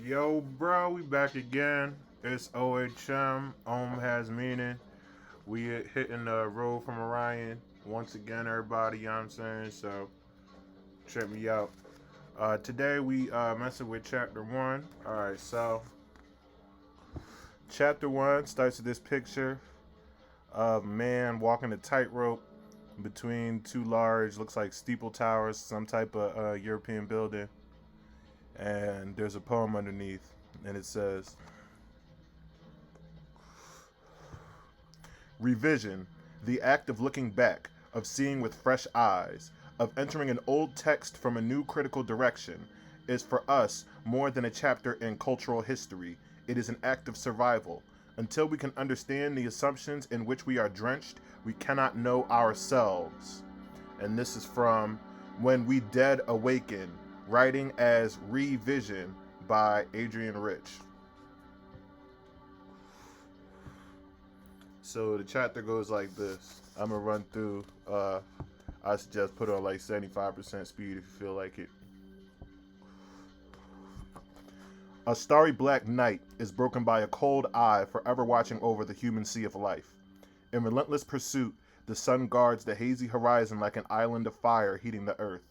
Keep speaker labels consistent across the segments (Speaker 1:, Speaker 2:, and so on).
Speaker 1: Yo, bro, we back again. It's OHM. Has meaning. We hitting the road from Orion once again, everybody. You know what I'm saying? So, check me out. Today we messing with chapter one. All right, so chapter one starts with this picture of a man walking a tightrope between two large, looks like steeple towers, some type of European building, and there's a poem underneath, and it says, Revision, the act of looking back, of seeing with fresh eyes, of entering an old text from a new critical direction, is for us more than a chapter in cultural history. It is an act of survival. Until we can understand the assumptions in which we are drenched, we cannot know ourselves. And this is from When We Dead Awaken, writing as Revision by Adrian Rich. So the chapter goes like this. I'm gonna run through. I suggest put on like 75% speed if you feel like it. A starry black night is broken by a cold eye forever watching over the human sea of life. In relentless pursuit, the sun guards the hazy horizon like an island of fire heating the earth,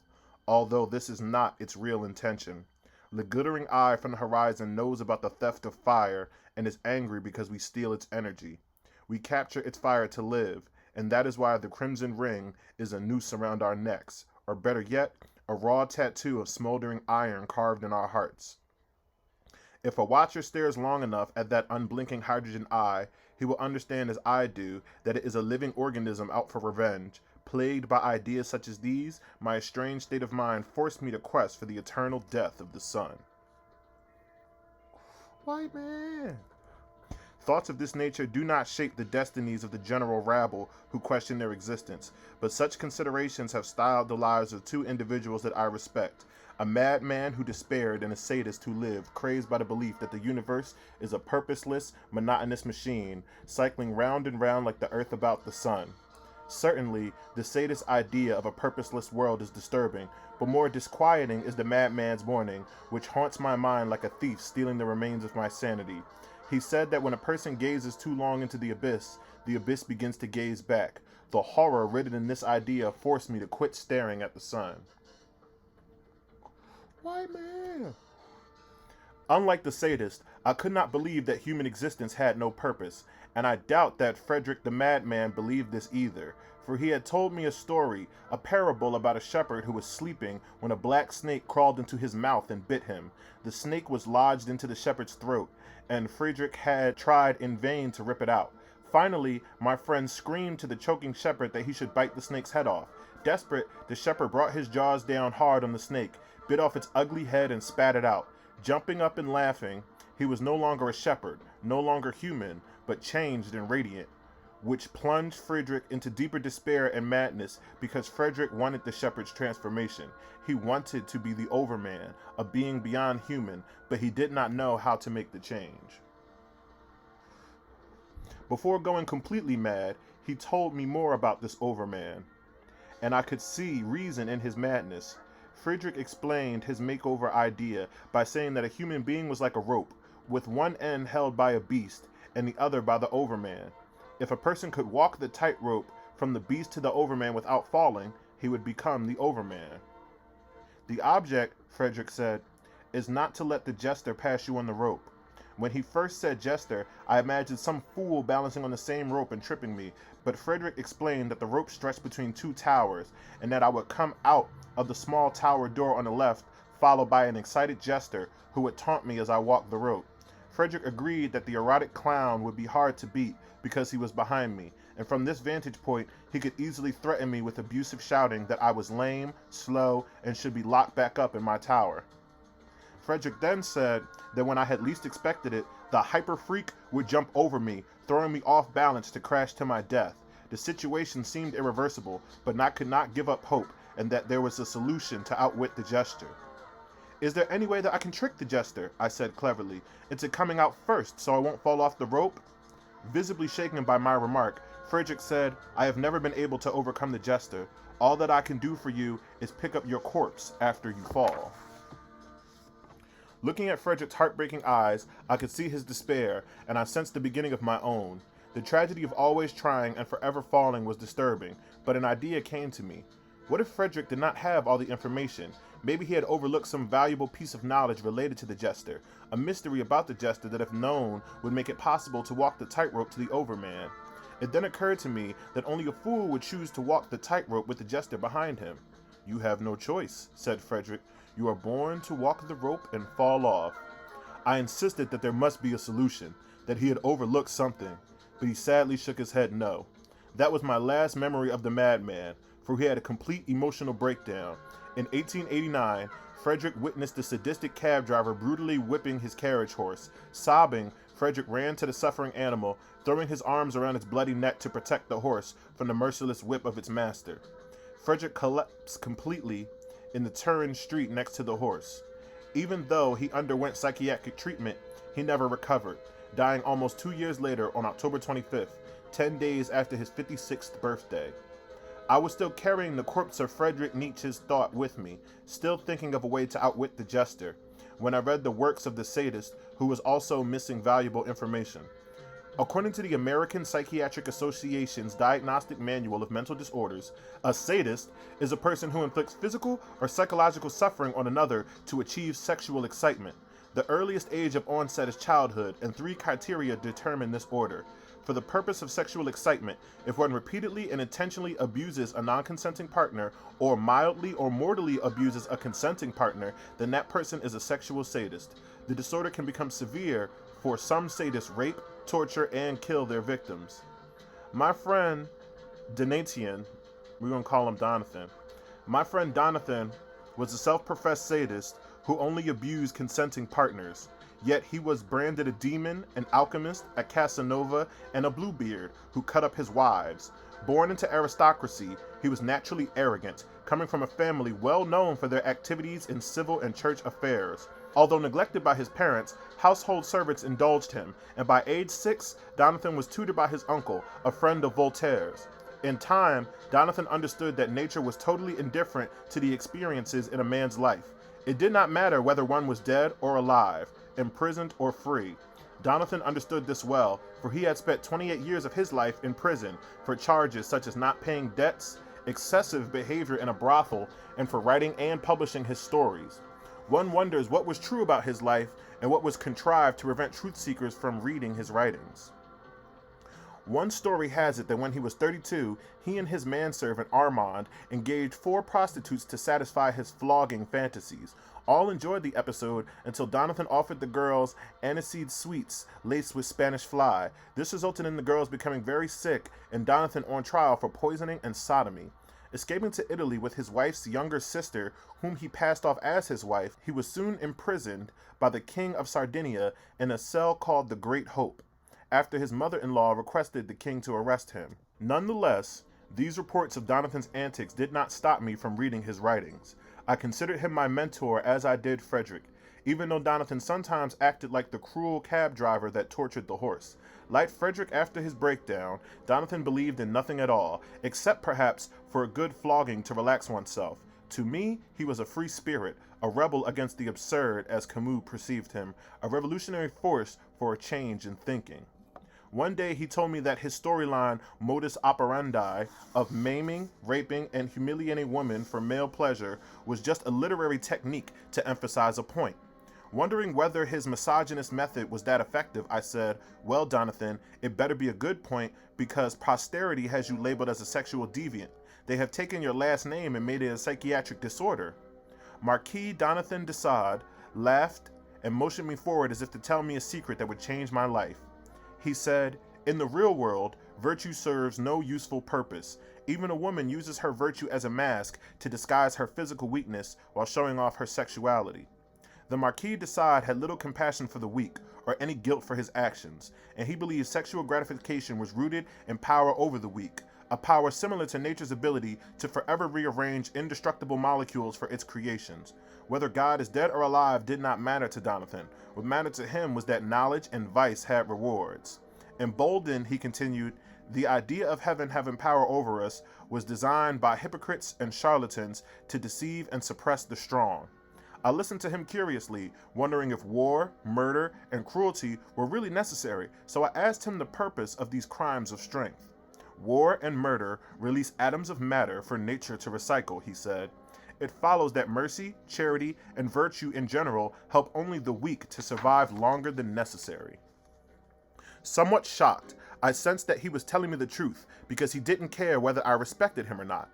Speaker 1: although this is not its real intention. The glittering eye from the horizon knows about the theft of fire and is angry because we steal its energy. We capture its fire to live, and that is why the crimson ring is a noose around our necks, or better yet, a raw tattoo of smoldering iron carved in our hearts. If a watcher stares long enough at that unblinking hydrogen eye, he will understand as I do that it is a living organism out for revenge. Plagued by ideas such as these, my estranged state of mind forced me to quest for the eternal death of the sun. White man! Thoughts of this nature do not shape the destinies of the general rabble who question their existence, but such considerations have styled the lives of two individuals that I respect, a madman who despaired and a sadist who lived, crazed by the belief that the universe is a purposeless, monotonous machine, cycling round and round like the earth about the sun. Certainly, the sadist's idea of a purposeless world is disturbing, but more disquieting is the madman's warning, which haunts my mind like a thief stealing the remains of my sanity. He said that when a person gazes too long into the abyss begins to gaze back. The horror written in this idea forced me to quit staring at the sun. White man! Unlike the sadist, I could not believe that human existence had no purpose, and I doubt that Frederick the madman believed this either, for he had told me a story, a parable about a shepherd who was sleeping when a black snake crawled into his mouth and bit him. The snake was lodged into the shepherd's throat, and Friedrich had tried in vain to rip it out. Finally, my friend screamed to the choking shepherd that he should bite the snake's head off. Desperate, the shepherd brought his jaws down hard on the snake, bit off its ugly head and spat it out. Jumping up and laughing, he was no longer a shepherd, no longer human, but changed and radiant, which plunged Friedrich into deeper despair and madness because Friedrich wanted the shepherd's transformation. He wanted to be the overman, a being beyond human, but he did not know how to make the change. Before going completely mad, he told me more about this overman, and I could see reason in his madness. Friedrich explained his makeover idea by saying that a human being was like a rope, with one end held by a beast and the other by the overman. If a person could walk the tightrope from the beast to the overman without falling, he would become the overman. The object, Friedrich said, is not to let the jester pass you on the rope. When he first said jester, I imagined some fool balancing on the same rope and tripping me, but Friedrich explained that the rope stretched between two towers, and that I would come out of the small tower door on the left, followed by an excited jester who would taunt me as I walked the rope. Friedrich agreed that the erotic clown would be hard to beat because he was behind me, and from this vantage point, he could easily threaten me with abusive shouting that I was lame, slow, and should be locked back up in my tower. Friedrich then said that when I had least expected it, the hyper freak would jump over me, throwing me off balance to crash to my death. The situation seemed irreversible, but I could not give up hope, and that there was a solution to outwit the jester. Is there any way that I can trick the jester? I said cleverly, into coming out first so I won't fall off the rope? Visibly shaken by my remark, Friedrich said, I have never been able to overcome the jester. All that I can do for you is pick up your corpse after you fall. Looking at Frederick's heartbreaking eyes, I could see his despair, and I sensed the beginning of my own. The tragedy of always trying and forever falling was disturbing, but an idea came to me. What if Frederick did not have all the information? Maybe he had overlooked some valuable piece of knowledge related to the jester, a mystery about the jester that if known would make it possible to walk the tightrope to the overman. It then occurred to me that only a fool would choose to walk the tightrope with the jester behind him. "You have no choice," said Frederick. "You are born to walk the rope and fall off." I insisted that there must be a solution, that he had overlooked something, but he sadly shook his head no. That was my last memory of the madman, for he had a complete emotional breakdown. In 1889, Frederick witnessed the sadistic cab driver brutally whipping his carriage horse. Sobbing, Frederick ran to the suffering animal, throwing his arms around its bloody neck to protect the horse from the merciless whip of its master. Frederick collapsed completely in the Turin street next to the horse. Even though he underwent psychiatric treatment, he never recovered, dying almost 2 years later on October 25th, 10 days after his 56th birthday. I was still carrying the corpse of Friedrich Nietzsche's thought with me, still thinking of a way to outwit the jester, when I read the works of the sadist, who was also missing valuable information. According to the American Psychiatric Association's Diagnostic Manual of Mental Disorders, a sadist is a person who inflicts physical or psychological suffering on another to achieve sexual excitement. The earliest age of onset is childhood, and 3 criteria determine this order. For the purpose of sexual excitement, if one repeatedly and intentionally abuses a non-consenting partner, or mildly or mortally abuses a consenting partner, then that person is a sexual sadist. The disorder can become severe, for some sadists rape, torture, and kill their victims. My friend Donatien, we're going to call him Donathan. My friend Donathan was a self-professed sadist who only abused consenting partners. Yet he was branded a demon, an alchemist, a Casanova, and a Bluebeard who cut up his wives. Born into aristocracy, he was naturally arrogant, coming from a family well known for their activities in civil and church affairs. Although neglected by his parents, household servants indulged him, and by age 6, Donathan was tutored by his uncle, a friend of Voltaire's. In time, Donathan understood that nature was totally indifferent to the experiences in a man's life. It did not matter whether one was dead or alive, imprisoned or free. Donathan understood this well, for he had spent 28 years of his life in prison for charges such as not paying debts, excessive behavior in a brothel, and for writing and publishing his stories. One wonders what was true about his life and what was contrived to prevent truth seekers from reading his writings. One story has it that when he was 32, he and his manservant Armand engaged 4 prostitutes to satisfy his flogging fantasies. All enjoyed the episode until Donathan offered the girls aniseed sweets laced with Spanish fly. This resulted in the girls becoming very sick and Donathan on trial for poisoning and sodomy. Escaping to Italy with his wife's younger sister, whom he passed off as his wife, he was soon imprisoned by the King of Sardinia in a cell called the Great Hope, after his mother-in-law requested the king to arrest him. Nonetheless, these reports of Donathan's antics did not stop me from reading his writings. I considered him my mentor as I did Frederick, even though Donathan sometimes acted like the cruel cab driver that tortured the horse. Like Frederick after his breakdown, Donathan believed in nothing at all, except perhaps for a good flogging to relax oneself. To me, he was a free spirit, a rebel against the absurd as Camus perceived him, a revolutionary force for a change in thinking. One day he told me that his storyline modus operandi of maiming, raping, and humiliating women for male pleasure was just a literary technique to emphasize a point. Wondering whether his misogynist method was that effective, I said, "Well, Donathan, it better be a good point because posterity has you labeled as a sexual deviant. They have taken your last name and made it a psychiatric disorder." Marquis Donathan de Sade laughed and motioned me forward as if to tell me a secret that would change my life. He said, "In the real world, virtue serves no useful purpose. Even a woman uses her virtue as a mask to disguise her physical weakness while showing off her sexuality." The Marquis de Sade had little compassion for the weak or any guilt for his actions, and he believed sexual gratification was rooted in power over the weak, a power similar to nature's ability to forever rearrange indestructible molecules for its creations. Whether God is dead or alive did not matter to Donathan. What mattered to him was that knowledge and vice had rewards. Emboldened, he continued, the idea of heaven having power over us was designed by hypocrites and charlatans to deceive and suppress the strong. I listened to him curiously, wondering if war, murder, and cruelty were really necessary, so I asked him the purpose of these crimes of strength. War and murder release atoms of matter for nature to recycle, he said. It follows that mercy, charity, and virtue in general help only the weak to survive longer than necessary. Somewhat shocked, I sensed that he was telling me the truth because he didn't care whether I respected him or not.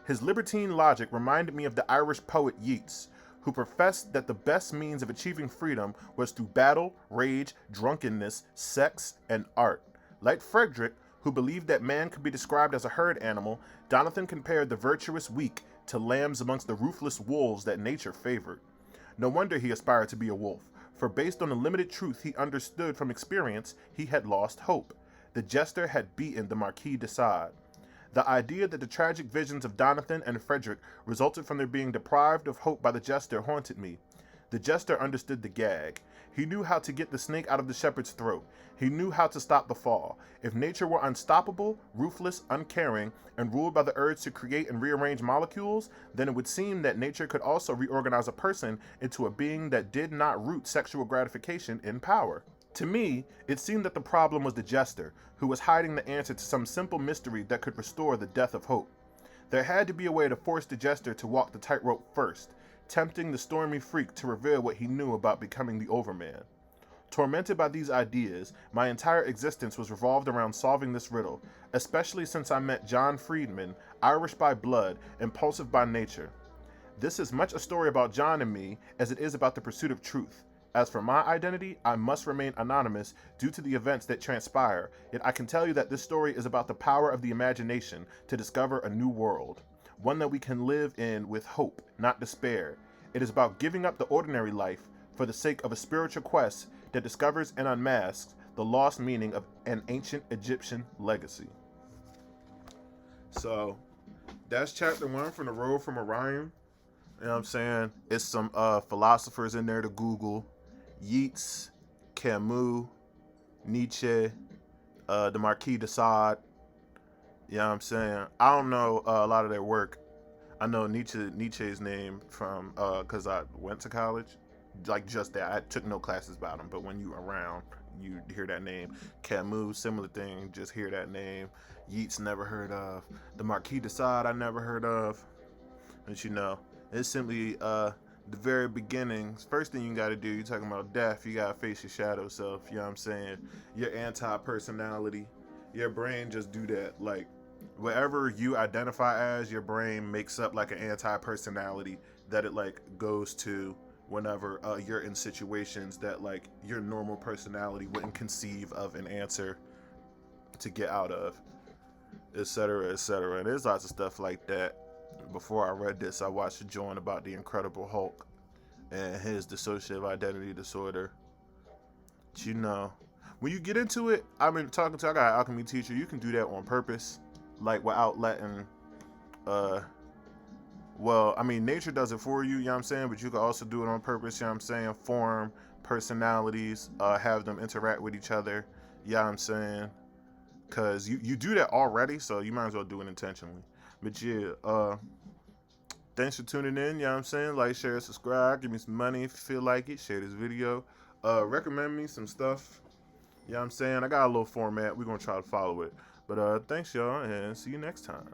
Speaker 1: His libertine logic reminded me of the Irish poet Yeats, who professed that the best means of achieving freedom was through battle, rage, drunkenness, sex, and art. Like Frederick, who believed that man could be described as a herd animal, Jonathan compared the virtuous weak to lambs amongst the ruthless wolves that nature favored. No wonder he aspired to be a wolf, for based on the limited truth he understood from experience, he had lost hope. The jester had beaten the Marquis de Sade. The idea that the tragic visions of Jonathan and Frederick resulted from their being deprived of hope by the jester haunted me. The jester understood the gag. He knew how to get the snake out of the shepherd's throat. He knew how to stop the fall. If nature were unstoppable, ruthless, uncaring, and ruled by the urge to create and rearrange molecules, then it would seem that nature could also reorganize a person into a being that did not root sexual gratification in power. To me, it seemed that the problem was the jester, who was hiding the answer to some simple mystery that could restore the death of hope. There had to be a way to force the jester to walk the tightrope first, tempting the stormy freak to reveal what he knew about becoming the overman. Tormented by these ideas, my entire existence was revolved around solving this riddle, especially since I met John Friedman, Irish by blood, impulsive by nature. This is much a story about John and me as it is about the pursuit of truth. As for my identity, I must remain anonymous due to the events that transpire, yet I can tell you that this story is about the power of the imagination to discover a new world, one that we can live in with hope, not despair. It is about giving up the ordinary life for the sake of a spiritual quest that discovers and unmasks the lost meaning of an ancient Egyptian legacy. So, that's chapter 1 from The Road from Orion. You know what I'm saying? It's some philosophers in there to Google. Yeats, Camus, Nietzsche, the Marquis de Sade. You know what I'm saying? I don't know a lot of their work. I know Nietzsche's name from because I went to college. Like just that. I took no classes about him, but when you around, you hear that name. Camus, similar thing, just hear that name. Yeats, never heard of. The Marquis de Sade, I never heard of. And you know, it's simply the very beginnings. First thing you gotta do, you're talking about death, you gotta face your shadow self, you know what I'm saying? Your anti-personality. Your brain just do that. Like, whatever you identify as, your brain makes up like an anti-personality that it like goes to whenever you're in situations that like your normal personality wouldn't conceive of an answer to get out of, etc., etc. And there's lots of stuff like that. Before I read this, I watched a joint about the Incredible Hulk and his dissociative identity disorder. But you know, when you get into it, I've been talking to, I got an alchemy teacher, you can do that on purpose, like without letting, well, I mean, nature does it for you, you know what I'm saying? But you can also do it on purpose, you know what I'm saying? Form personalities, have them interact with each other, you know what I'm saying? Because you do that already, so you might as well do it intentionally. But yeah, thanks for tuning in, you know what I'm saying? Like, share, subscribe, give me some money if you feel like it. Share this video. Recommend me some stuff. You know what I'm saying? I got a little format. We're going to try to follow it. But thanks, y'all, and see you next time.